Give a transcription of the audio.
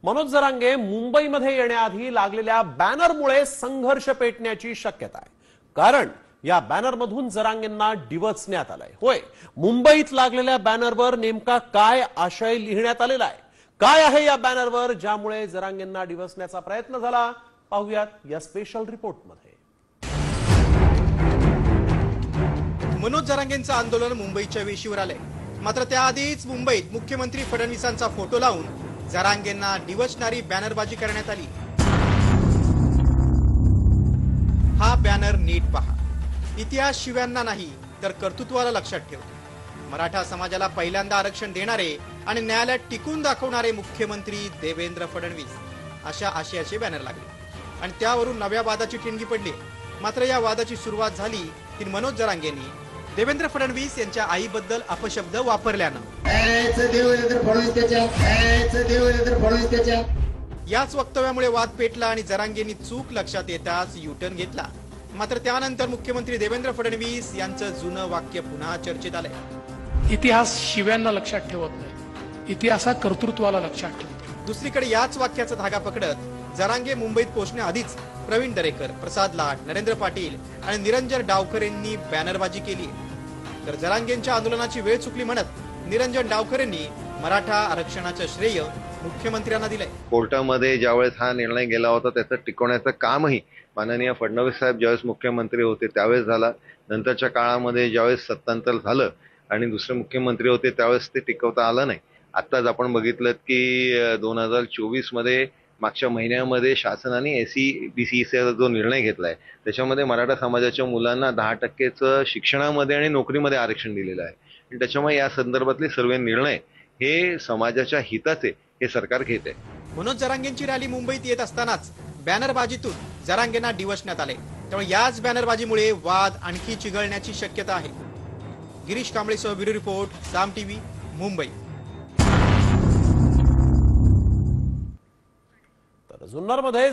मनोज जरांगे मुंबईमध्ये येण्याआधी लागलेल्या बॅनरमुळे संघर्ष पेटण्याची शक्यता आहे। कारण या बॅनरमधून जरांगेंना डिवचण्यात आलंय। होय, मुंबईत लागलेल्या बॅनरवर नेमका काय आशय लिहिण्यात आलेला आहे, काय आहे या बॅनरवर ज्यामुळे जरांगेंना डिवचण्याचा प्रयत्न झाला, पाहूयात या स्पेशल रिपोर्टमध्ये। मनोज जरांगेंचं आंदोलन मुंबईच्या वेशीवर आलंय। मात्र त्याआधीच मुंबईत मुख्यमंत्री फडणवीसांचा फोटो लावून जरांगेंना डिवचणारी बॅनरबाजी करण्यात आली। हा बॅनर नीट पहा। इतिहास शिव्यांना नाही तर कर्तृत्वाला लक्षात ठेवतो। मराठा समाजाला पहिल्यांदा आरक्षण देणारे आणि न्यायालयात टिकून दाखवणारे मुख्यमंत्री देवेंद्र फडणवीस अशा आशयाचे बॅनर लागले आणि त्यावरून नव्या वादाची ठिणगी पडली। मात्र या वादाची सुरुवात झाली ती मनोज जरांगेंनी देवेंद्र फडणवीस यांच्या आईबद्दल अपशब्द वापरल्यानं। याच वक्तव्यामुळे वाद पेटला आणि जरांगेंनी चूक लक्षात येताच युटर्न घेतला। मात्र त्यानंतर मुख्यमंत्री देवेंद्र फडणवीस यांचं जुनं वाक्य पुन्हा चर्चेत आलंय। इतिहास शिव्यांना लक्षात ठेवत नाही, इतिहास कर्तृत्वाला लक्षात ठेवतो। दुसरीकडे याच वाक्याचा धागा पकडत जरांगे मुंबईत पोहोचण्याआधीच प्रवीण दरेकर, प्रसाद लाड, नरेंद्र पाटील आणि निरंजन डावकर यांनी बॅनरबाजी केली। तर जरांगेंच्या आंदोलनाची वेळ चुकली म्हणत निरंजन डावकर यांनी मराठा आरक्षणाचं श्रेय मुख्यमंत्र्यांना दिलंय। कोर्टामध्ये ज्यावेळेस हा निर्णय गेला होता त्याचं टिकवण्याचं कामही माननीय फडणवीस साहेब ज्यावेळेस मुख्यमंत्री होते त्यावेळेस झाला। नंतरच्या काळामध्ये ज्यावेळेस सत्तांतर झालं आणि दुसरे मुख्यमंत्री होते त्यावेळेस ते टिकवता आलं नाही। आत्ताच आपण बघितलं की 2024 मध्ये मागच्या महिन्यामध्ये शासनाने SC-BCचा जो निर्णय घेतलाय त्याच्यामध्ये मराठा समाजाच्या मुलांना 10% शिक्षणामध्ये आणि नोकरीमध्ये आरक्षण दिलेलं आहे आणि त्याच्यामुळे या संदर्भातले सर्व निर्णय हे समाजाच्या हिताचे हे सरकार घेत आहे। मनोज जरांगेंची रॅली मुंबईत येत असतानाच बॅनरबाजीतून जरांगेंना डिवचण्यात आले। त्यामुळे याच बॅनरबाजीमुळे वाद आणखी चिघळण्याची शक्यता आहे। गिरीश कांबळेसह ब्युरो रिपोर्ट, साम टीव्ही, मुंबई। तर जुन्नरमध्ये